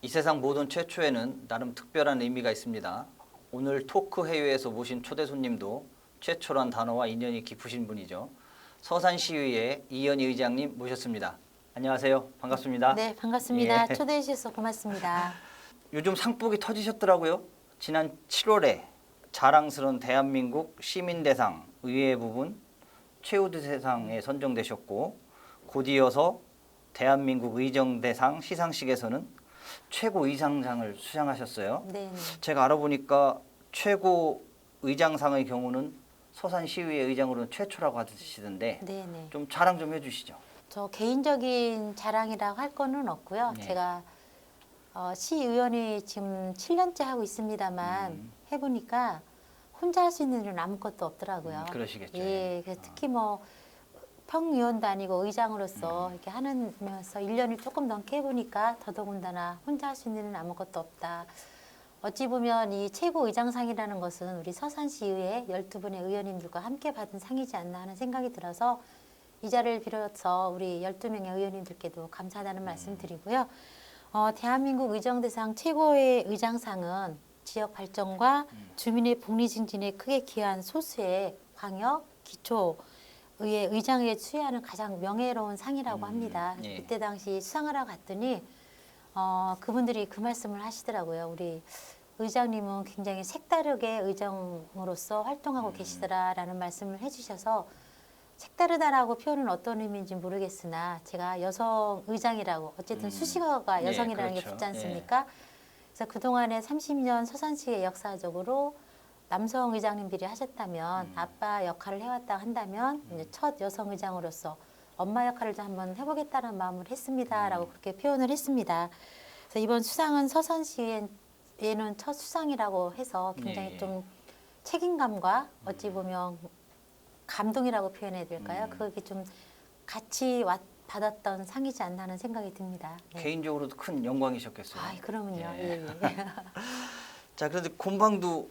이 세상 모든 최초에는 나름 특별한 의미가 있습니다. 오늘 토크 회의에서 모신 초대 손님도 최초란 단어와 인연이 깊으신 분이죠. 서산시의회 이현희 의장님 모셨습니다. 안녕하세요. 반갑습니다. 네, 반갑습니다. 예. 초대해 주셔서 고맙습니다. 요즘 상복이 터지셨더라고요. 지난 7월에 자랑스러운 대한민국 시민대상 의회 부분 최우수대상에 선정되셨고, 곧이어서 대한민국 의정대상 시상식에서는 최고 의장상을 수상하셨어요. 네, 제가 알아보니까 최고 의장상의 경우는 서산시의회 의장으로는 최초라고 하시던데 네, 네. 좀 자랑 좀 해주시죠. 저 개인적인 자랑이라고 할 거는 없고요. 네. 제가 시의원이 지금 7년째 하고 있습니다만 해보니까 혼자 할 수 있는 일은 아무것도 없더라고요. 그러시겠죠. 예, 그래서 특히 뭐 평의원도 아니고 의장으로서 이렇게 하면서 1년을 조금 넘게 해보니까 더더군다나 혼자 할 수 있는 일은 아무것도 없다. 어찌 보면 이 최고 의장상이라는 것은 우리 서산시의회 12분의 의원님들과 함께 받은 상이지 않나 하는 생각이 들어서 이 자리를 빌어서 우리 12명의 의원님들께도 감사하다는 말씀 드리고요. 대한민국 의정대상 최고의 의장상은 지역 발전과 주민의 복리 증진에 크게 기여한 소수의 광역, 기초, 의회 의장에 수여하는 가장 명예로운 상이라고 합니다. 예. 그때 당시 수상을 하러 갔더니 그분들이 그 말씀을 하시더라고요. 우리 의장님은 굉장히 색다르게 의정으로서 활동하고 계시더라라는 말씀을 해주셔서 색다르다라고 표현은 어떤 의미인지 모르겠으나 제가 여성 의장이라고 어쨌든 수식어가 예, 여성이라는 그렇죠. 게 붙지 않습니까? 그래서 그동안에 30년 서산시의 역사적으로 남성 의장님들이 하셨다면 아빠 역할을 해왔다 한다면 이제 첫 여성 의장으로서 엄마 역할을 좀 한번 해보겠다는 마음을 했습니다라고 그렇게 표현을 했습니다. 그래서 이번 수상은 서산시에는 첫 수상이라고 해서 굉장히 예. 좀 책임감과 어찌 보면 감동이라고 표현해야 될까요? 그게 좀 같이 받았던 상이지 않나 하는 생각이 듭니다. 네. 개인적으로도 큰 영광이셨겠어요. 아, 그러면요. 예. 예. 자, 그런데 곰방도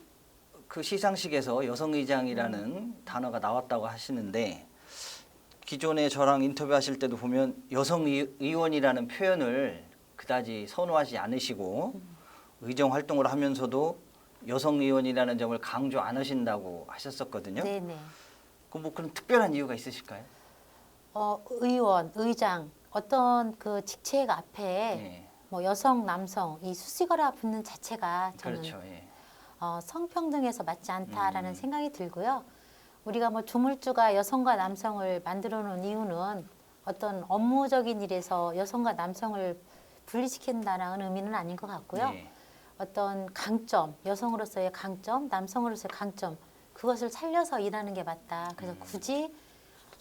그 시상식에서 여성의장이라는 단어가 나왔다고 하시는데, 기존에 저랑 인터뷰하실 때도 보면 여성의원이라는 표현을 그다지 선호하지 않으시고 의정 활동을 하면서도 여성의원이라는 점을 강조 안 하신다고 하셨었거든요. 네네. 뭐 그런 특별한 이유가 있으실까요? 의원, 의장 어떤 그 직책 앞에 예. 뭐 여성, 남성 이 수식어라 붙는 자체가 저는 그렇죠. 예. 성평등에서 맞지 않다라는 생각이 들고요. 우리가 뭐 조물주가 여성과 남성을 만들어 놓은 이유는 어떤 업무적인 일에서 여성과 남성을 분리시킨다는 의미는 아닌 것 같고요. 예. 어떤 강점, 여성으로서의 강점, 남성으로서의 강점 그것을 살려서 일하는 게 맞다. 그래서 굳이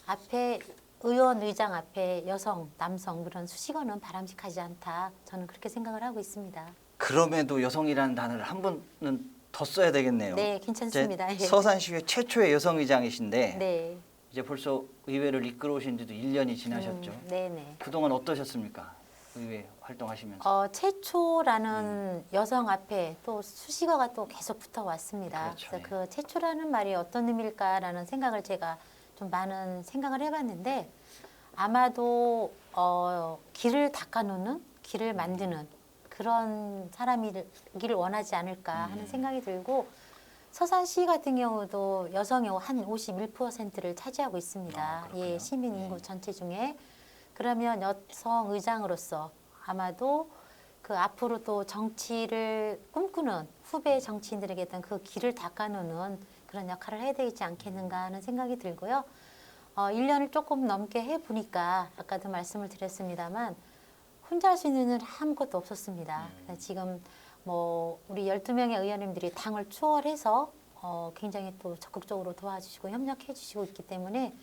앞에 의원, 의장 앞에 여성, 남성 그런 수식어는 바람직하지 않다. 저는 그렇게 생각을 하고 있습니다. 그럼에도 여성이라는 단어를 한 번은 더 써야 되겠네요. 네, 괜찮습니다. 이제 서산시의 최초의 여성의장이신데 네. 이제 벌써 의회를 이끌어 오신 지도 1년이 지나셨죠. 네네. 그동안 어떠셨습니까? 의회 활동하시면서. 최초라는 여성 앞에 또 수식어가 또 계속 붙어왔습니다. 그렇죠, 그래서 예. 그 최초라는 말이 어떤 의미일까라는 생각을 제가 좀 많은 생각을 해봤는데 아마도 길을 닦아놓는, 길을 만드는 그런 사람이기를 원하지 않을까 하는 생각이 들고 서산시 같은 경우도 여성이 한 51%를 차지하고 있습니다. 그렇군요. 예, 시민 인구 전체 중에. 그러면 여성 의장으로서 아마도 그 앞으로 또 정치를 꿈꾸는 후배 정치인들에게 어떤 그 길을 닦아놓는 그런 역할을 해야 되지 않겠는가 하는 생각이 들고요. 1년을 조금 넘게 해보니까 아까도 말씀을 드렸습니다만 혼자 할 수 있는 일은 아무것도 없었습니다. 그래서 지금 뭐 우리 12명의 의원님들이 당을 초월해서 굉장히 또 적극적으로 도와주시고 협력해 주시고 있기 때문에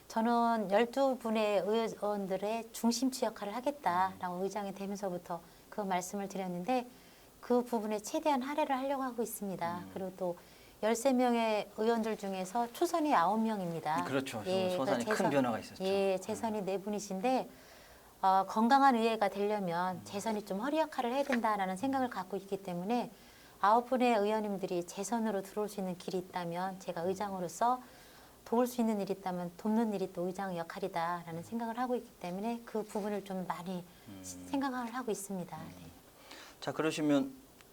저는 12분의 의원들의 중심지 역할을 하겠다라고 의장이 되면서부터 그 말씀을 드렸는데 그 부분에 최대한 할애를 하려고 하고 있습니다. 그리고 또 13명의 의원들 중에서 초선이 9명입니다. 그렇죠. 예, 서산이 큰 변화가 있었죠. 예, 재선이 4분이신데 건강한 의회가 되려면 재선이 좀 허리 역할을 해야 된다라는 생각을 갖고 있기 때문에 9분의 의원님들이 재선으로 들어올 수 있는 길이 있다면 제가 의장으로서 도울 수 있는 일이 있다면 돕는 일이 또 의장의 역할이다라는 생각을 하고 있기 때문에 그 부분을 좀 많이 생각을 하고 있습니다. 네. 자, 그러시면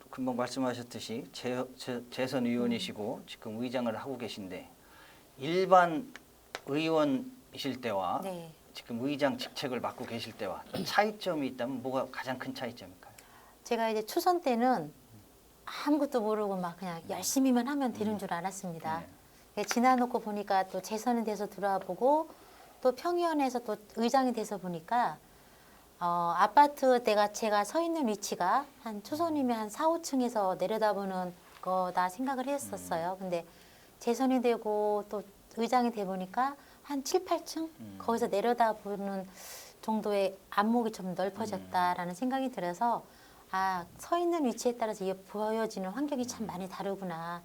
금방 말씀하셨듯이 재선 의원이시고 지금 의장을 하고 계신데 일반 의원이실 때와 네. 지금 의장 직책을 맡고 계실 때와 차이점이 있다면 뭐가 가장 큰 차이점일까요? 제가 이제 초선 때는 아무것도 모르고 막 그냥 열심히만 하면 되는 줄 알았습니다. 지나놓고 보니까 또 재선이 돼서 들어와 보고 또 평의원에서 또 의장이 돼서 보니까 아파트 제가 서 있는 위치가 한 초선이면 한 4, 5층에서 내려다보는 거다 생각을 했었어요. 근데 재선이 되고 또 의장이 돼 보니까 한 7, 8층 거기서 내려다보는 정도의 안목이 좀 넓어졌다라는 생각이 들어서 아, 서 있는 위치에 따라서 이게 보여지는 환경이 참 많이 다르구나.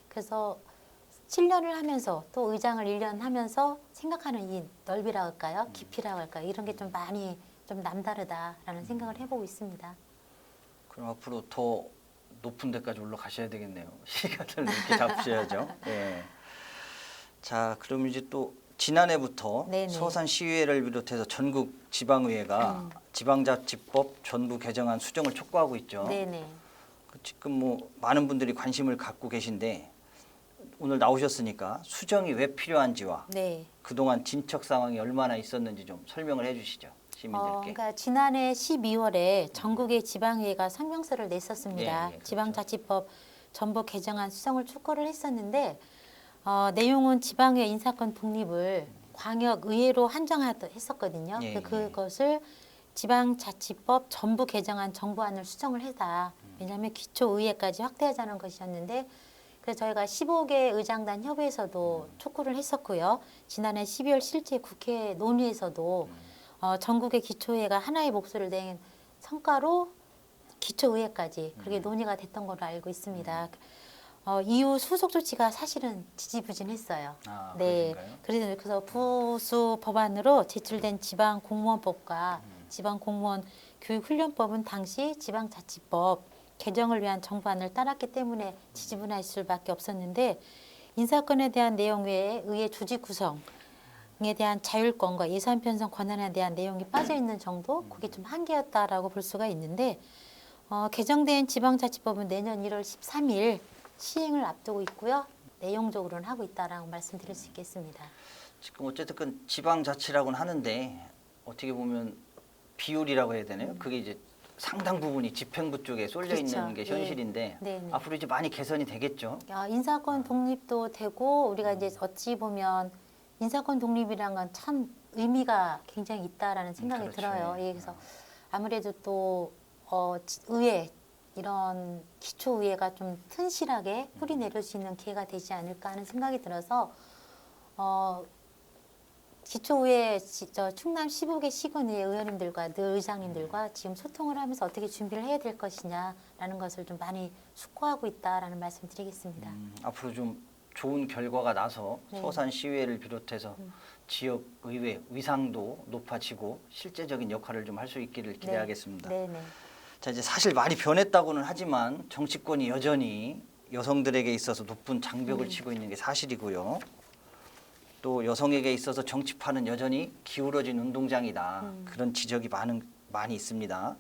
그래서 7년을 하면서 또 의장을 1년 하면서 생각하는 이 넓이라고 할까요? 깊이라고 할까요? 이런 게 좀 많이 좀 남다르다라는 생각을 해보고 있습니다. 그럼 앞으로 더 높은 데까지 올라가셔야 되겠네요. 시간을 이렇게 잡으셔야죠. 예. 자, 그럼 이제 또 지난해부터 네네. 서산시의회를 비롯해서 전국 지방의회가 지방자치법 전부 개정안 수정을 촉구하고 있죠. 네네. 지금 뭐 많은 분들이 관심을 갖고 계신데 오늘 나오셨으니까 수정이 왜 필요한지와 네. 그동안 진척 상황이 얼마나 있었는지 좀 설명을 해주시죠. 시민들께. 그러니까 지난해 12월에 전국의 지방의회가 성명서를 냈었습니다. 예, 그렇죠. 지방자치법 전부 개정안 수정을 촉구를 했었는데 내용은 지방의회 인사권 독립을 광역의회로 한정했었거든요. 예, 그것을 지방자치법 전부 개정안 정부안을 수정을 해다. 왜냐하면 기초의회까지 확대하자는 것이었는데 그래서 저희가 15개 의장단 협의회에서도 촉구를 했었고요. 지난해 12월 실제 국회 논의에서도 전국의 기초의회가 하나의 목소리를 낸 성과로 기초의회까지 그렇게 논의가 됐던 걸로 알고 있습니다. 이후 수속 조치가 사실은 지지부진했어요. 아, 네, 그러신가요? 그래서 부수 법안으로 제출된 지방 공무원법과 지방 공무원 교육훈련법은 당시 지방자치법 개정을 위한 정부안을 따랐기 때문에 지지분할 수밖에 없었는데 인사권에 대한 내용 외에 의회 조직 구성에 대한 자율권과 예산 편성 권한에 대한 내용이 빠져 있는 정도, 그게 좀 한계였다라고 볼 수가 있는데 개정된 지방자치법은 내년 1월 13일 시행을 앞두고 있고요. 내용적으로는 하고 있다라고 말씀드릴 수 있겠습니다. 지금 어쨌든 지방자치라고는 하는데 어떻게 보면 비율이라고 해야 되나요? 그게 이제 상당 부분이 집행부 쪽에 쏠려 그렇죠. 있는 게 현실인데 네. 네네. 앞으로 이제 많이 개선이 되겠죠. 인사권 독립도 되고 우리가 이제 어찌 보면 인사권 독립이란 건 참 의미가 굉장히 있다라는 생각이 그렇죠. 들어요. 예, 그래서 아무래도 또 의회 이런 기초의회가 좀 튼실하게 뿌리 내릴 수 있는 기회가 되지 않을까 하는 생각이 들어서 기초의회 충남 15개 시군의회 의원님들과 늘 의장님들과 지금 소통을 하면서 어떻게 준비를 해야 될 것이냐라는 것을 좀 많이 숙고하고 있다라는 말씀드리겠습니다. 앞으로 좀 좋은 결과가 나서 네. 서산시의회를 비롯해서 지역 의회 위상도 높아지고 실제적인 역할을 좀 할 수 있기를 기대하겠습니다. 네네. 자, 이제 사실 많이 변했다고는 하지만 정치권이 여전히 여성들에게 있어서 높은 장벽을 치고 있는 게 사실이고요. 또 여성에게 있어서 정치판은 여전히 기울어진 운동장이다. 그런 지적이 많이 있습니다.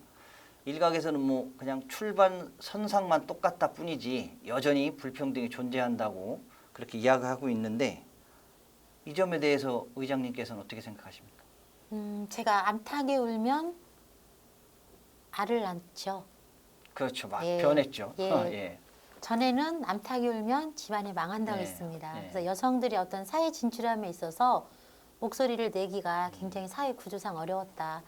일각에서는 뭐 그냥 출발 선상만 똑같다 뿐이지 여전히 불평등이 존재한다고 그렇게 이야기하고 있는데 이 점에 대해서 의장님께서는 어떻게 생각하십니까? 제가 암탉이 울면 알을 낳죠. 그렇죠. 예. 변했죠. 예. 예. 전에는 암탉이 울면 집안이 망한다고 네. 했습니다. 네. 그래서 여성들이 어떤 사회 진출함에 있어서 목소리를 내기가 굉장히 사회 구조상 어려웠다.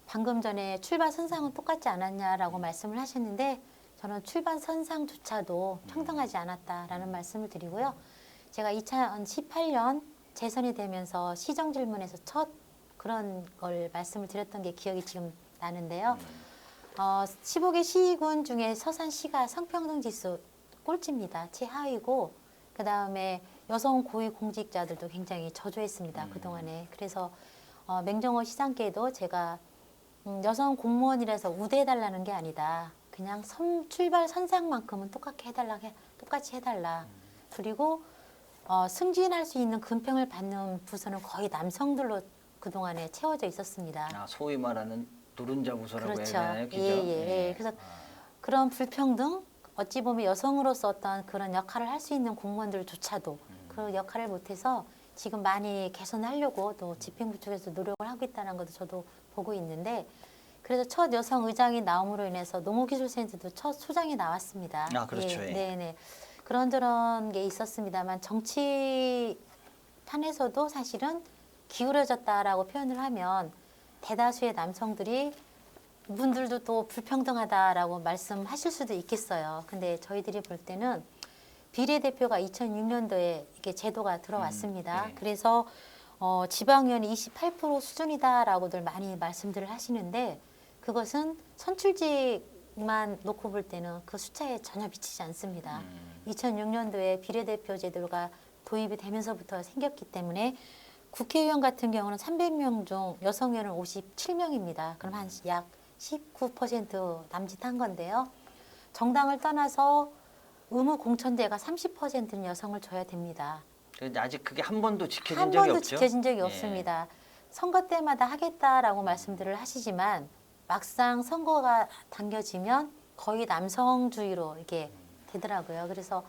방금 전에 출발 선상은 똑같지 않았냐라고 말씀을 하셨는데 저는 출발 선상조차도 평등하지 않았다라는 말씀을 드리고요. 제가 2018년 재선이 되면서 시정질문에서 첫 그런 걸 말씀을 드렸던 게 기억이 지금 나는데요. 15개 시군 중에 서산시가 성평등 지수 꼴찌입니다. 최하위고 그다음에 여성 고위 공직자들도 굉장히 저조했습니다. 그동안에. 그래서 맹정호 시장께도 제가 여성 공무원이라서 우대해달라는 게 아니다. 그냥 출발 선상만큼은 똑같이 해달라. 그리고 승진할 수 있는 금평을 받는 부서는 거의 남성들로 그동안에 채워져 있었습니다. 소위 말하는 노른자 부서라고 그렇죠. 해야 되나요? 그죠? 예. 그래서 그런 불평등, 어찌 보면 여성으로서 어떤 그런 역할을 할 수 있는 공무원들조차도 그 역할을 못해서 지금 많이 개선하려고 또 집행부 쪽에서 노력을 하고 있다는 것도 저도 보고 있는데, 그래서 첫 여성 의장이 나옴으로 인해서 농업기술센터도 첫 소장이 나왔습니다. 아, 그렇죠. 예, 예. 네네. 그런 게 있었습니다만 정치판에서도 사실은 기울어졌다라고 표현을 하면 대다수의 남성들이 분들도 또 불평등하다라고 말씀하실 수도 있겠어요. 근데 저희들이 볼 때는 비례대표가 2006년도에 이게 제도가 들어왔습니다. 네. 그래서 지방의원이 28% 수준이다라고들 많이 말씀들을 하시는데, 그것은 선출직만 놓고 볼 때는 그 숫자에 전혀 미치지 않습니다. 2006년도에 비례대표 제도가 도입이 되면서부터 생겼기 때문에 국회의원 같은 경우는 300명 중 여성 의원은 57명입니다. 그럼 한 약 19% 남짓한 건데요. 정당을 떠나서 의무 공천제가 30%는 여성을 줘야 됩니다. 그런데 아직 그게 한 번도 지켜진 한 적이 번도 없죠. 지켜진 적이 예. 없습니다. 선거 때마다 하겠다라고 말씀들을 하시지만 막상 선거가 당겨지면 거의 남성주의로 이렇게 되더라고요. 그래서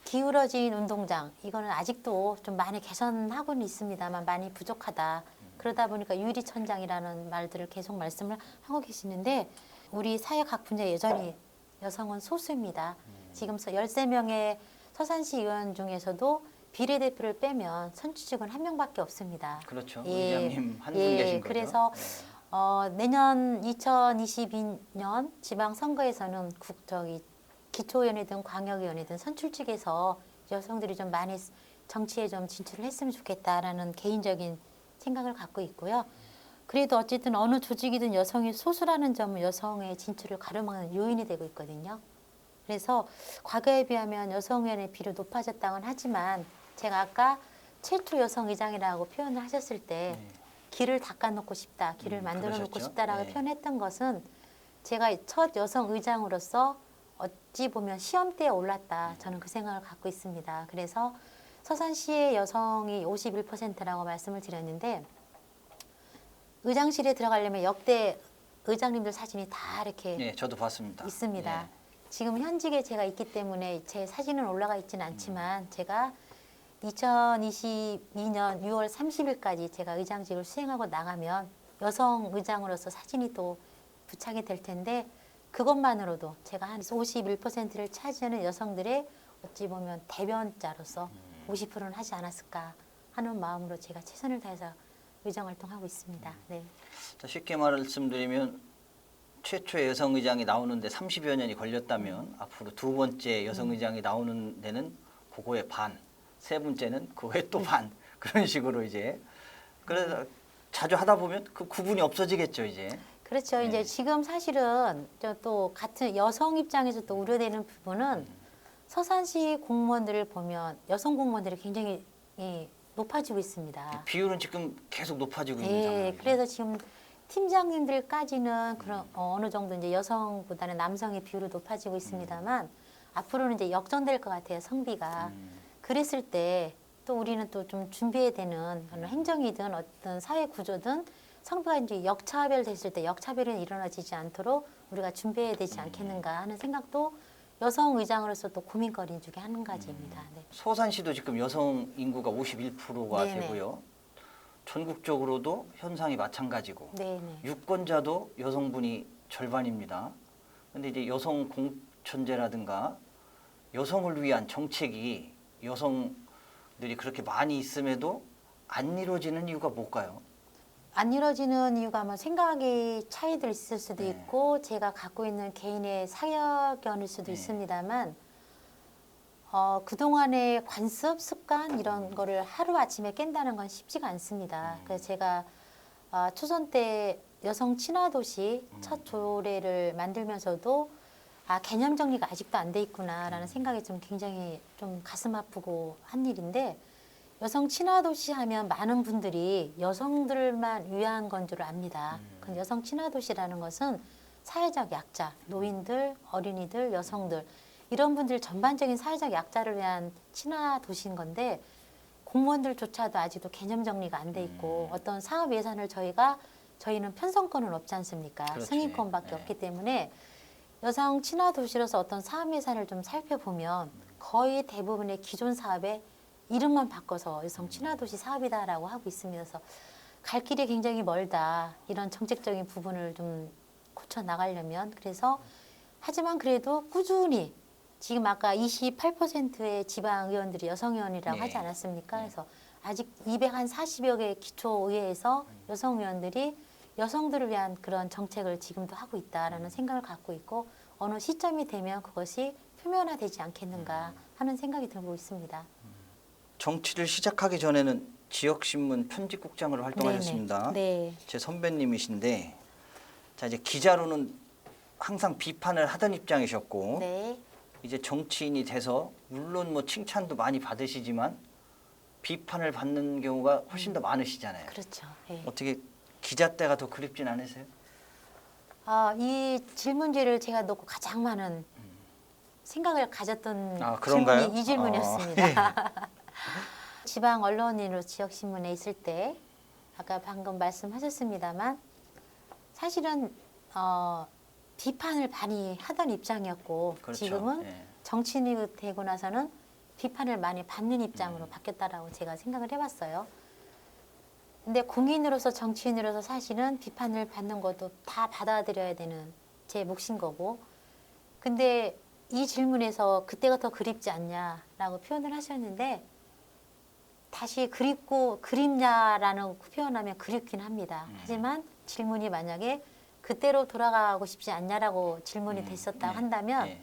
기울어진 운동장, 이거는 아직도 좀 많이 개선하고는 있습니다만 많이 부족하다. 그러다 보니까 유리천장이라는 말들을 계속 말씀을 하고 계시는데, 우리 사회 각 분야에 여전히 여성은 소수입니다. 지금 13명의 서산시 의원 중에서도 비례대표를 빼면 선출직은 한 명밖에 없습니다. 그렇죠. 예, 의장님 한 분 예, 계신 거죠. 그래서 내년 2022년 지방선거에서는 기초의원이든 광역의원이든 선출직에서 여성들이 좀 많이 정치에 좀 진출을 했으면 좋겠다라는 개인적인 생각을 갖고 있고요. 그래도 어쨌든 어느 조직이든 여성이 소수라는 점은 여성의 진출을 가로막는 요인이 되고 있거든요. 그래서 과거에 비하면 여성 의원의 비율이 높아졌다고는 하지만, 제가 아까 최초 여성 의장이라고 표현을 하셨을 때 길을 닦아놓고 싶다, 길을 만들어 놓고 그러셨죠. 싶다라고 네. 표현했던 것은, 제가 첫 여성 의장으로서 어찌 보면 시험대에 올랐다, 저는 그 생각을 갖고 있습니다. 그래서 서산시의 여성이 51%라고 말씀을 드렸는데, 의장실에 들어가려면 역대 의장님들 사진이 다 이렇게 예, 저도 봤습니다. 있습니다. 예. 지금 현직에 제가 있기 때문에 제 사진은 올라가 있지는 않지만, 제가 2022년 6월 30일까지 제가 의장직을 수행하고 나가면 여성 의장으로서 사진이 또 부착이 될 텐데, 그것만으로도 제가 한 51%를 차지하는 여성들의 어찌 보면 대변자로서 50%는 하지 않았을까 하는 마음으로 제가 최선을 다해서 의정 활동하고 있습니다. 네. 자, 쉽게 말씀드리면 최초의 여성 의장이 나오는데 30여 년이 걸렸다면 앞으로 두 번째 여성 의장이 나오는 데는 그거의 반, 세 번째는 그거의 또 반, 그런 식으로 이제 그래서 자주 하다 보면 그 구분이 없어지겠죠, 이제. 그렇죠. 네. 이제 지금 사실은 또 같은 여성 입장에서 또 우려되는 부분은, 서산시 공무원들을 보면 여성 공무원들이 굉장히 높아지고 있습니다. 비율은 지금 계속 높아지고 있는 예, 상황이죠. 그래서 지금 팀장님들까지는 그런 어느 정도 이제 여성보다는 남성의 비율이 높아지고 있습니다만, 앞으로는 이제 역전될 것 같아요, 성비가. 그랬을 때 또 우리는 또 좀 준비해야 되는 어느 행정이든 어떤 사회 구조든 성비가 이제 역차별 됐을 때 역차별은 일어나지지 않도록 우리가 준비해야 되지 않겠는가 하는 생각도 여성 의장으로서 또 고민거리 중에 한 가지입니다. 네. 서산시도 지금 여성 인구가 51%가 네네. 되고요. 전국적으로도 현상이 마찬가지고 네네. 유권자도 여성분이 절반입니다. 근데 이제 여성 공천제라든가 여성을 위한 정책이 여성들이 그렇게 많이 있음에도 안 이루어지는 이유가 뭘까요? 안 이루어지는 이유가 아마 생각의 차이도 있을 수도 네. 있고, 제가 갖고 있는 개인의 사견일 수도 네. 있습니다만, 그동안의 관습, 습관 이런 거를 하루아침에 깬다는 건 쉽지가 않습니다. 그래서 제가 초선 때 여성 친화도시 첫 조례를 만들면서도 개념 정리가 아직도 안 돼 있구나라는 생각이 좀 굉장히 좀 가슴 아프고 한 일인데, 여성 친화도시 하면 많은 분들이 여성들만 위한 건 줄 압니다. 그 여성 친화도시라는 것은 사회적 약자, 노인들, 어린이들, 여성들 이런 분들 전반적인 사회적 약자를 위한 친화도시인 건데, 공무원들조차도 아직도 개념 정리가 안 돼 있고, 어떤 사업 예산을 저희는 편성권은 없지 않습니까? 그렇지. 승인권밖에 네. 없기 때문에 여성 친화 도시로서 어떤 사업 예산을 좀 살펴보면 거의 대부분의 기존 사업에 이름만 바꿔서 여성 친화 도시 사업이다라고 하고 있습니다. 그래서 갈 길이 굉장히 멀다. 이런 정책적인 부분을 좀 고쳐 나가려면 그래서 하지만 그래도 꾸준히 지금 아까 28%의 지방 의원들이 여성 의원이라고 네. 하지 않았습니까? 네. 그래서 아직 240여 개의 기초 의회에서 여성 의원들이 여성들을 위한 그런 정책을 지금도 하고 있다라는 생각을 갖고 있고 어느 시점이 되면 그것이 표면화되지 않겠는가 하는 생각이 들고 있습니다. 정치를 시작하기 전에는 지역신문 편집국장으로 활동하셨습니다. 네. 제 선배님이신데 자 이제 기자로는 항상 비판을 하던 입장이셨고 네. 이제 정치인이 돼서 물론 뭐 칭찬도 많이 받으시지만 비판을 받는 경우가 훨씬 더 많으시잖아요. 그렇죠. 네. 어떻게 기자 때가 더 그립진 않으세요? 이 질문지를 제가 놓고 가장 많은 생각을 가졌던 그런가요? 질문이 이 질문이었습니다. 지방 언론인으로 지역신문에 있을 때 아까 방금 말씀하셨습니다만 사실은 비판을 많이 하던 입장이었고 그렇죠. 지금은 예. 정치인이 되고 나서는 비판을 많이 받는 입장으로 바뀌었다라고 제가 생각을 해봤어요. 근데 공인으로서 정치인으로서 사실은 비판을 받는 것도 다 받아들여야 되는 제 몫인 거고 근데 이 질문에서 그때가 더 그립지 않냐라고 표현을 하셨는데 다시 그립고 그립냐라는 표현하면 그립긴 합니다. 하지만 질문이 만약에 그때로 돌아가고 싶지 않냐라고 질문이 됐었다고 네. 한다면 예.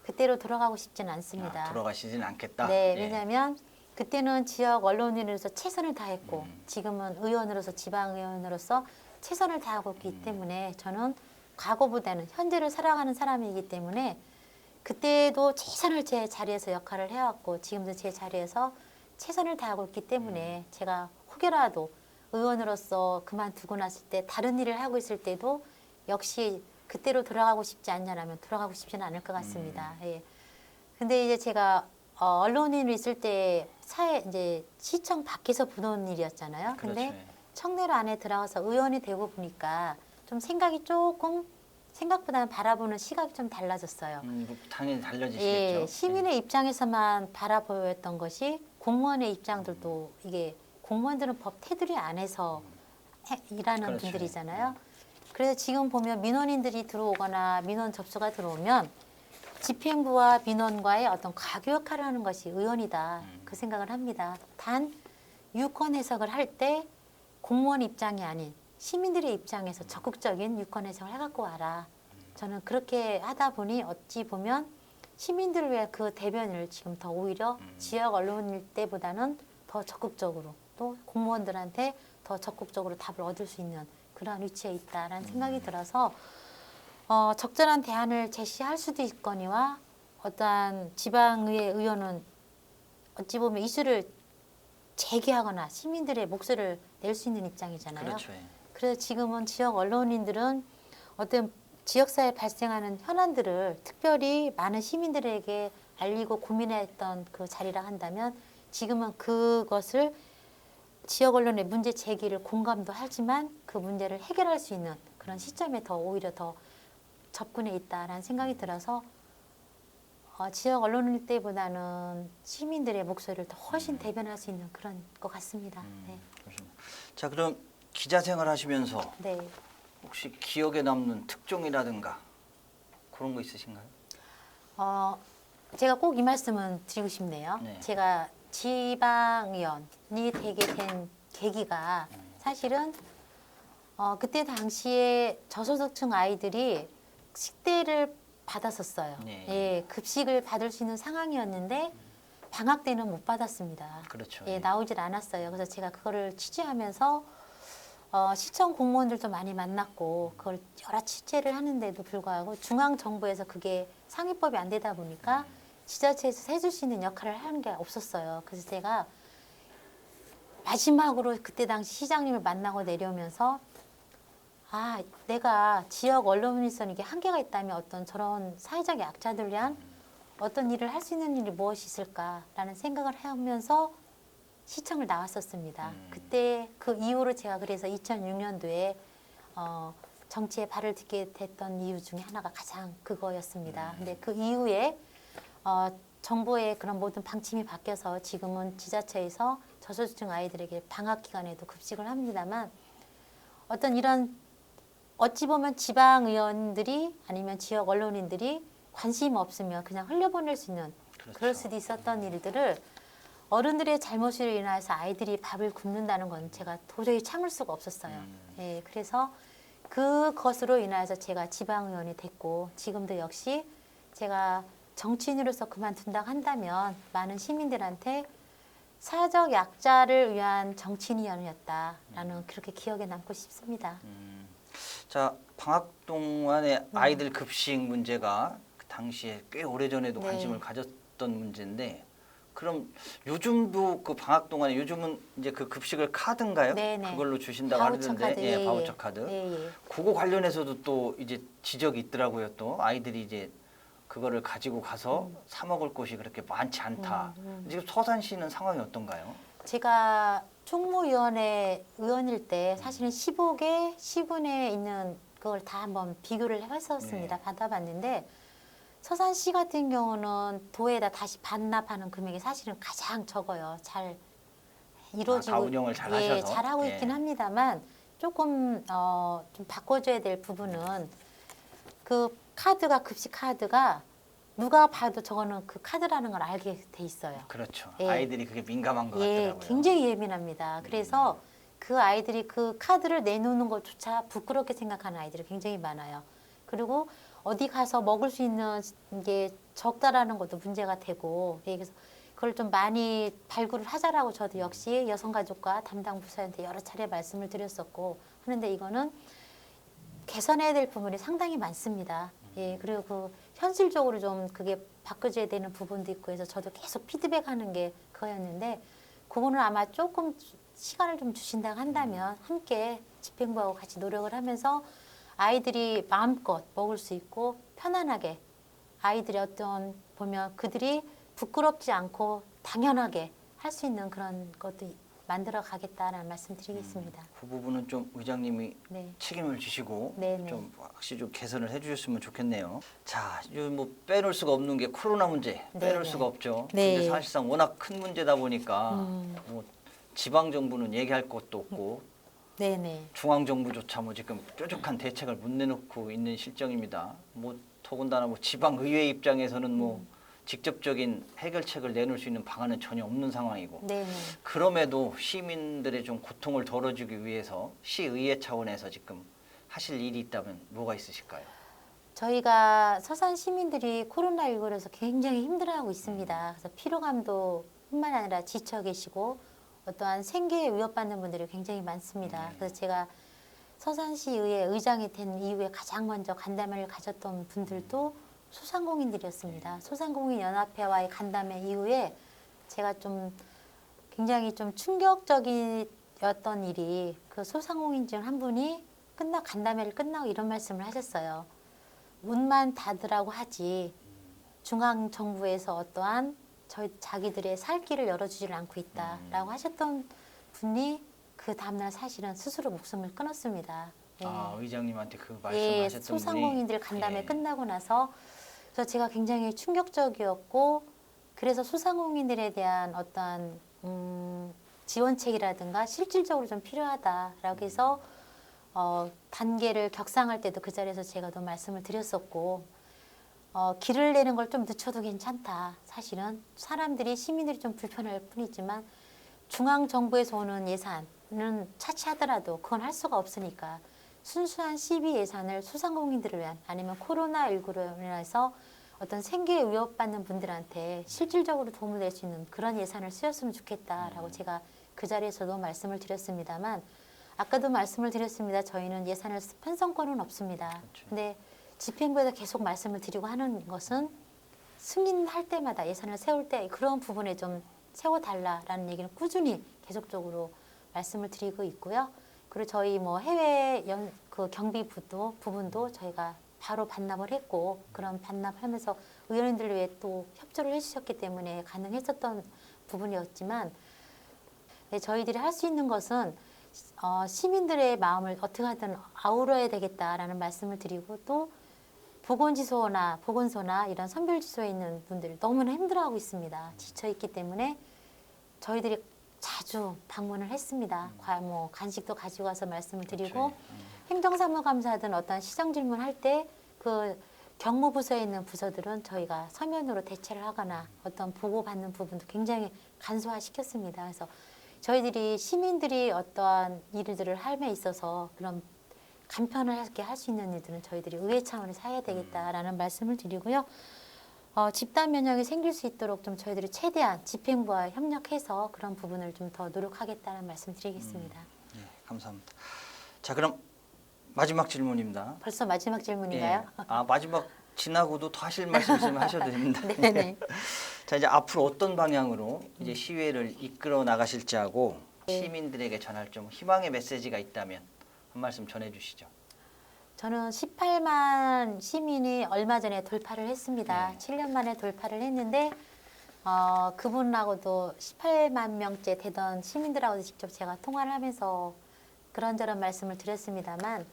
그때로 돌아가고 싶지는 않습니다. 돌아가시진 않겠다. 네, 예. 왜냐하면 그때는 지역 언론인으로서 최선을 다했고 지금은 의원으로서 지방의원으로서 최선을 다하고 있기 때문에 저는 과거보다는 현재를 살아가는 사람이기 때문에 그때도 최선을 제 자리에서 역할을 해왔고 지금도 제 자리에서 최선을 다하고 있기 때문에 제가 혹여라도 의원으로서 그만두고 났을 때 다른 일을 하고 있을 때도 역시 그때로 돌아가고 싶지 않냐라면 돌아가고 싶지는 않을 것 같습니다. 예. 근데 이제 제가 언론인으로 있을 때 이제 시청 밖에서 보던 일이었잖아요. 근데 그렇죠. 예. 청내로 안에 들어가서 의원이 되고 보니까 좀 생각이 조금 생각보다는 바라보는 시각이 좀 달라졌어요. 당연히 달라지시겠죠. 예, 시민의 입장에서만 바라보였던 것이 공무원의 입장들도 이게 공무원들은 법 테두리 안에서 일하는 그렇죠. 분들이잖아요. 그래서 지금 보면 민원인들이 들어오거나 민원 접수가 들어오면 집행부와 민원과의 어떤 과교 역할을 하는 것이 의원이다. 그 생각을 합니다. 단 유권 해석을 할 때 공무원 입장이 아닌 시민들의 입장에서 적극적인 유권 해석을 해갖고 와라. 저는 그렇게 하다 보니 어찌 보면 시민들을 위해 그 대변을 지금 더 오히려 지역 언론일 때보다는 더 적극적으로 또 공무원들한테 더 적극적으로 답을 얻을 수 있는 그러한 위치에 있다라는 생각이 들어서 적절한 대안을 제시할 수도 있거니와 어떠한 지방의회 의원은 어찌 보면 이슈를 제기하거나 시민들의 목소리를 낼 수 있는 입장이잖아요. 그렇죠. 예. 그래서 지금은 지역 언론인들은 어떤 지역사회에 발생하는 현안들을 특별히 많은 시민들에게 알리고 고민했던 그 자리라 한다면 지금은 그것을 지역 언론의 문제 제기를 공감도 하지만 그 문제를 해결할 수 있는 그런 시점에 더 오히려 더 접근해 있다라는 생각이 들어서 지역 언론일 때보다는 시민들의 목소리를 더 훨씬 대변할 수 있는 그런 것 같습니다. 네. 그렇습니다. 자 그럼 기자 생활 하시면서 네. 혹시 기억에 남는 특종이라든가 그런 거 있으신가요? 제가 꼭 이 말씀은 드리고 싶네요. 네. 제가 지방의원이 되게 된 계기가 사실은 그때 당시에 저소득층 아이들이 식대를 받았었어요. 네. 예, 급식을 받을 수 있는 상황이었는데 방학 때는 못 받았습니다. 그렇죠. 예, 나오질 않았어요. 그래서 제가 그거를 취재하면서 시청 공무원들도 많이 만났고 그걸 여러 취재를 하는데도 불구하고 중앙정부에서 그게 상위법이 안 되다 보니까 지자체에서 해줄 수 있는 역할을 하는 게 없었어요. 그래서 제가 마지막으로 그때 당시 시장님을 만나고 내려오면서 내가 지역 언론인으로서는 이게 한계가 있다면 어떤 저런 사회적 약자들을 위한 어떤 일을 할 수 있는 일이 무엇이 있을까라는 생각을 하면서 시청을 나왔었습니다. 그때 그 이후로 제가 그래서 2006년도에 정치에 발을 딛게 됐던 이유 중에 하나가 가장 그거였습니다. 근데 그 이후에 정부의 그런 모든 방침이 바뀌어서 지금은 지자체에서 저소득층 아이들에게 방학 기간에도 급식을 합니다만 어떤 이런 어찌 보면 지방 의원들이 아니면 지역 언론인들이 관심 없으면 그냥 흘려보낼 수 있는 그렇죠. 그럴 수도 있었던 일들을 어른들의 잘못으로 인해서 아이들이 밥을 굶는다는 건 제가 도저히 참을 수가 없었어요. 예, 그래서 그것으로 인해서 제가 지방의원이 됐고 지금도 역시 제가 정치인으로서 그만둔다고 한다면 많은 시민들한테 사회적 약자를 위한 정치인이었다라는 그렇게 기억에 남고 싶습니다. 자, 방학 동안에 아이들 급식 문제가 그 당시에 꽤 오래전에도 네. 관심을 가졌던 문제인데 그럼 요즘도 그 방학 동안에 요즘은 이제 그 급식을 카드인가요? 네네. 그걸로 주신다고 바우처 하던데 카드, 예, 예, 바우처 예. 카드. 예, 예. 그거 관련해서도 또 이제 지적이 있더라고요. 또 아이들이 이제 그거를 가지고 가서 사 먹을 곳이 그렇게 많지 않다. 지금 서산시는 상황이 어떤가요? 제가 총무위원회 의원일 때 사실은 15개 시군에 있는 그걸 다 한번 비교를 했었습니다. 네. 받아봤는데 서산시 같은 경우는 도에다 다시 반납하는 금액이 사실은 가장 적어요. 잘 이루어지고 다 운영을 잘 예, 하셔서? 잘하고 예. 있긴 합니다만 조금 좀 바꿔줘야 될 부분은 그 카드가 급식 카드가 누가 봐도 저거는 그 카드라는 걸 알게 돼 있어요. 그렇죠. 예. 아이들이 그게 민감한 것 예, 같더라고요. 굉장히 예민합니다. 그래서 그 아이들이 그 카드를 내놓는 것조차 부끄럽게 생각하는 아이들이 굉장히 많아요. 그리고 어디 가서 먹을 수 있는 게 적다라는 것도 문제가 되고, 예, 그래서 그걸 좀 많이 발굴을 하자라고 저도 역시 여성가족과 담당 부서한테 여러 차례 말씀을 드렸었고 하는데 이거는 개선해야 될 부분이 상당히 많습니다. 예, 그리고 그 현실적으로 좀 그게 바꿔줘야 되는 부분도 있고 해서 저도 계속 피드백하는 게 그거였는데 그거는 아마 조금 시간을 좀 주신다고 한다면 함께 집행부하고 같이 노력을 하면서 아이들이 마음껏 먹을 수 있고 편안하게 아이들이 어떤 보면 그들이 부끄럽지 않고 당연하게 할 수 있는 그런 것도 만들어 가겠다라는 말씀 드리겠습니다. 그 부분은 좀 의장님이 네. 책임을 지시고 네네. 좀 확실히 좀 개선을 해주셨으면 좋겠네요. 자, 이뭐 빼놓을 수가 없는 게 코로나 문제 빼놓을 네네. 수가 없죠. 네. 근데 사실상 워낙 큰 문제다 보니까 뭐 지방 정부는 얘기할 것도 없고 네네. 중앙 정부조차 뭐 지금 뾰족한 대책을 못 내놓고 있는 실정입니다. 뭐 더군다나 뭐 지방 의회 입장에서는 뭐 직접적인 해결책을 내놓을 수 있는 방안은 전혀 없는 상황이고 네네. 그럼에도 시민들의 좀 고통을 덜어주기 위해서 시의회 차원에서 지금 하실 일이 있다면 뭐가 있으실까요? 저희가 서산 시민들이 코로나19로 굉장히 힘들어하고 있습니다. 그래서 피로감도 뿐만 아니라 지쳐 계시고 어떠한 생계에 위협받는 분들이 굉장히 많습니다. 그래서 제가 서산시의회 의장이 된 이후에 가장 먼저 간담회를 가졌던 분들도 소상공인들이었습니다. 소상공인 연합회와의 간담회 이후에 제가 좀 굉장히 좀 충격적이었던 일이 그 소상공인 중 한 분이 간담회를 끝나고 이런 말씀을 하셨어요. 문만 닫으라고 하지 중앙 정부에서 어떠한 자기들의 살 길을 열어주지를 않고 있다라고 하셨던 분이 그 다음날 사실은 스스로 목숨을 끊었습니다. 예. 아, 의장님한테 그 예, 말씀하셨던 소상공인들 분이 간담회 예. 끝나고 나서 그래서 제가 굉장히 충격적이었고 그래서 소상공인들에 대한 어떠한 지원책이라든가 실질적으로 좀 필요하다라고 해서 단계를 격상할 때도 그 자리에서 제가 또 말씀을 드렸었고 길을 내는 걸 좀 늦춰도 괜찮다. 사실은 사람들이 시민들이 좀 불편할 뿐이지만 중앙 정부에서 오는 예산은 차치하더라도 그건 할 수가 없으니까 순수한 시비 예산을 소상공인들을 위한 아니면 코로나19로 인해서 어떤 생계에 위협받는 분들한테 실질적으로 도움을 낼 수 있는 그런 예산을 쓰였으면 좋겠다라고 제가 그 자리에서도 말씀을 드렸습니다만 아까도 말씀을 드렸습니다. 저희는 예산을 편성권은 없습니다. 그렇죠. 근데 집행부에서 계속 말씀을 드리고 하는 것은 승인할 때마다 예산을 세울 때 그런 부분에 좀 세워달라라는 얘기는 꾸준히 계속적으로 말씀을 드리고 있고요. 그리고 저희 뭐 해외 그 경비부도 부분도 저희가 바로 반납을 했고 그런 반납하면서 의원님들 외에 또 협조를 해주셨기 때문에 가능했었던 부분이었지만 네, 저희들이 할 수 있는 것은 시민들의 마음을 어떻게 하든 아우러야 되겠다라는 말씀을 드리고 또 보건소나 이런 선별지소에 있는 분들이 너무나 힘들어하고 있습니다. 지쳐 있기 때문에 저희들이 자주 방문을 했습니다. 뭐 간식도 가지고 가서 말씀을 드리고 그렇죠. 행정사무감사든 어떤 시정 질문할 때 그 경무부서에 있는 부서들은 저희가 서면으로 대체를 하거나 어떤 보고받는 부분도 굉장히 간소화시켰습니다. 그래서 저희들이 시민들이 어떠한 일들을 함에 있어서 그런 간편하게 할 수 있는 일들은 저희들이 의회 차원에서 해야 되겠다라는 말씀을 드리고요. 집단 면역이 생길 수 있도록 좀 저희들이 최대한 집행부와 협력해서 그런 부분을 좀 더 노력하겠다는 말씀 드리겠습니다. 예, 감사합니다. 자, 그럼 마지막 질문입니다. 벌써 마지막 질문인가요? 예. 마지막 지나고도 더 하실 말씀 있으면 하셔도 됩니다. 네네. 자, 이제 앞으로 어떤 방향으로 이제 시위를 이끌어 나가실지 하고 네. 시민들에게 전할 좀 희망의 메시지가 있다면 한 말씀 전해 주시죠. 저는 18만 시민이 얼마 전에 돌파를 했습니다. 네. 7년 만에 돌파를 했는데 그분하고도 18만 명째 되던 시민들하고도 직접 제가 통화를 하면서 그런저런 말씀을 드렸습니다만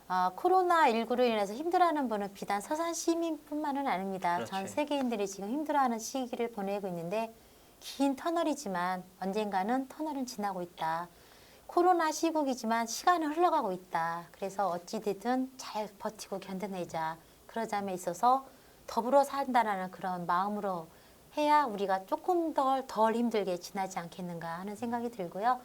코로나19로 인해서 힘들어하는 분은 비단 서산 시민뿐만은 아닙니다. 그렇지. 전 세계인들이 지금 힘들어하는 시기를 보내고 있는데 긴 터널이지만 언젠가는 터널은 지나고 있다. 코로나 시국이지만 시간은 흘러가고 있다. 그래서 어찌되든 잘 버티고 견뎌내자. 그러자에 있어서 더불어 산다라는 그런 마음으로 해야 우리가 조금 덜 힘들게 지나지 않겠는가 하는 생각이 들고요.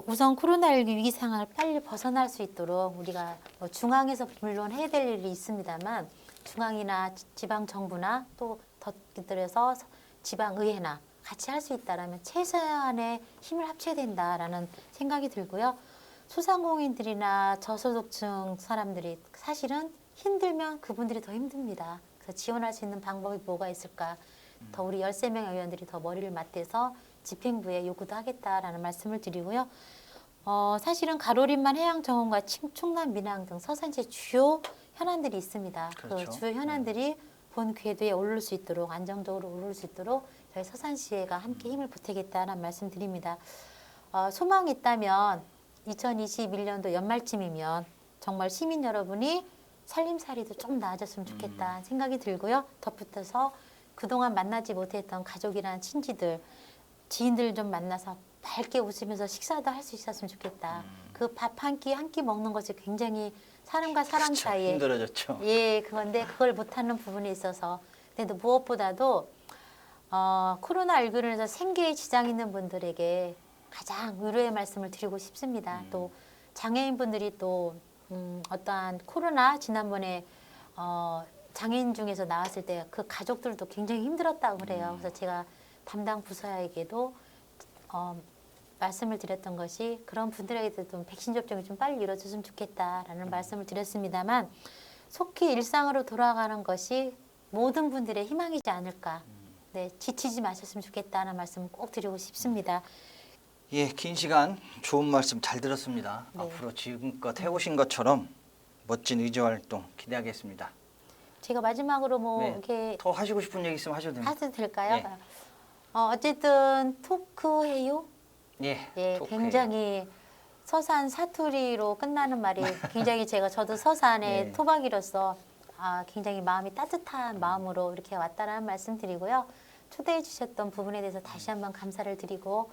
우선 코로나19 위기 상황을 빨리 벗어날 수 있도록 우리가 뭐 중앙에서 물론 해야 될 일이 있습니다만 중앙이나 지방 정부나 또 더 들어서 지방 의회나 같이 할 수 있다라면 최소한의 힘을 합쳐야 된다라는 생각이 들고요. 소상공인들이나 저소득층 사람들이 사실은 힘들면 그분들이 더 힘듭니다. 그래서 지원할 수 있는 방법이 뭐가 있을까? 더 우리 13명 의원들이 더 머리를 맞대서 집행부에 요구도 하겠다라는 말씀을 드리고요. 사실은 가로림만 해양정원과 충남 민항 등 서산지의 주요 현안들이 있습니다. 그렇죠. 그 주요 현안들이 본 궤도에 오를 수 있도록 안정적으로 오를 수 있도록 저희 서산시회가 함께 힘을 보태겠다는 말씀 드립니다. 소망이 있다면 2021년도 연말쯤이면 정말 시민 여러분이 살림살이도 좀 나아졌으면 좋겠다 생각이 들고요. 덧붙여서 그동안 만나지 못했던 가족이란 친지들, 지인들 좀 만나서 밝게 웃으면서 식사도 할 수 있었으면 좋겠다. 그 밥 한 끼 먹는 것이 굉장히 사람과 사람 그렇죠. 사이에 힘들어졌죠. 예, 그건데 그걸 못하는 부분에 있어서 근데 무엇보다도 코로나19로 인해서 생계에 지장 있는 분들에게 가장 위로의 말씀을 드리고 싶습니다. 또 장애인분들이 또 어떠한 코로나 지난번에 장애인 중에서 나왔을 때 그 가족들도 굉장히 힘들었다고 그래요. 그래서 제가 담당 부서에게도 말씀을 드렸던 것이 그런 분들에게도 좀 백신 접종이 좀 빨리 이루어졌으면 좋겠다라는 말씀을 드렸습니다만 속히 일상으로 돌아가는 것이 모든 분들의 희망이지 않을까. 네, 지치지 마셨으면 좋겠다는 말씀 꼭 드리고 싶습니다. 예, 긴 시간 좋은 말씀 잘 들었습니다. 네. 앞으로 지금껏 해오신 것처럼 멋진 의제 활동 기대하겠습니다. 제가 마지막으로 뭐 네, 이렇게 더 하시고 싶은 얘기 있으면 하셔도 됩니다. 해도 될까요? 예. 어쨌든 토크해요. 예, 예, 토크해요. 굉장히 서산 사투리로 끝나는 말이 굉장히 저도 서산의 예. 토박이로서 굉장히 마음이 따뜻한 마음으로 이렇게 왔다라는 말씀 드리고요. 초대해 주셨던 부분에 대해서 다시 한번 감사를 드리고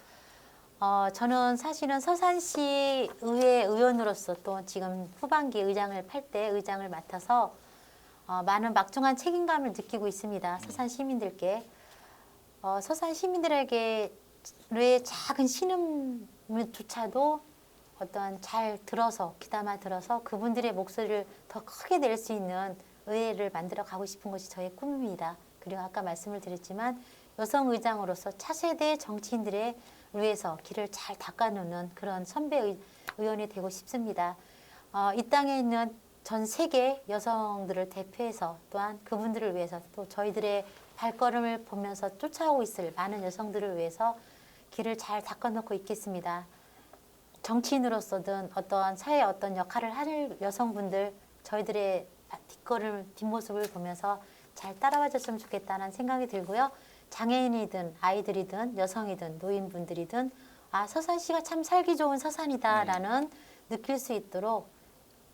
저는 사실은 서산시 의회 의원으로서 또 지금 후반기 의장을 팔 때 의장을 맡아서 많은 막중한 책임감을 느끼고 있습니다. 서산 시민들께. 서산 시민들에게 의 작은 신음조차도 어떤 잘 들어서 귀담아 들어서 그분들의 목소리를 더 크게 낼 수 있는 의회를 만들어 가고 싶은 것이 저의 꿈입니다. 그리고 아까 말씀을 드렸지만 여성 의장으로서 차세대 정치인들의 위해서 길을 잘 닦아놓는 그런 선배 의원이 되고 싶습니다. 이 땅에 있는 전 세계 여성들을 대표해서 또한 그분들을 위해서 또 저희들의 발걸음을 보면서 쫓아오고 있을 많은 여성들을 위해서 길을 잘 닦아놓고 있겠습니다. 정치인으로서든 어떠한 사회에 어떤 역할을 할 여성분들 저희들의 뒷모습을 보면서 잘 따라와 줬으면 좋겠다는 생각이 들고요. 장애인이든 아이들이든 여성이든 노인분들이든 아, 서산시가 참 살기 좋은 서산이다라는 느낄 수 있도록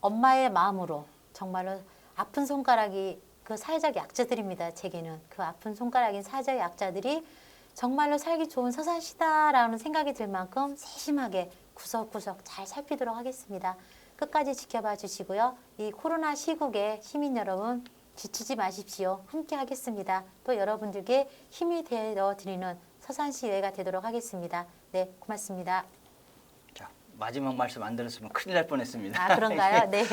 엄마의 마음으로 정말로 아픈 손가락이 그 사회적 약자들입니다. 제게는 그 아픈 손가락인 사회적 약자들이 정말로 살기 좋은 서산시다라는 생각이 들 만큼 세심하게 구석구석 잘 살피도록 하겠습니다. 끝까지 지켜봐 주시고요. 이 코로나 시국에 시민 여러분 지치지 마십시오. 함께 하겠습니다. 또 여러분들께 힘이 되어 드리는 서산시의회가 되도록 하겠습니다. 네, 고맙습니다. 자, 마지막 말씀 안 들었으면 큰일 날 뻔했습니다. 아, 그런가요? 네.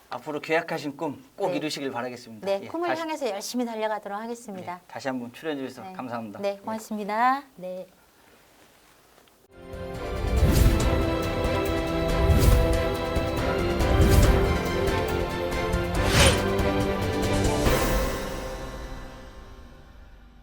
앞으로 계약하신 꿈 꼭 네. 이루시길 바라겠습니다. 네, 예, 꿈을 향해서 열심히 달려가도록 하겠습니다. 다시 한번 출연해 주셔서 네. 감사합니다. 네, 고맙습니다. 네.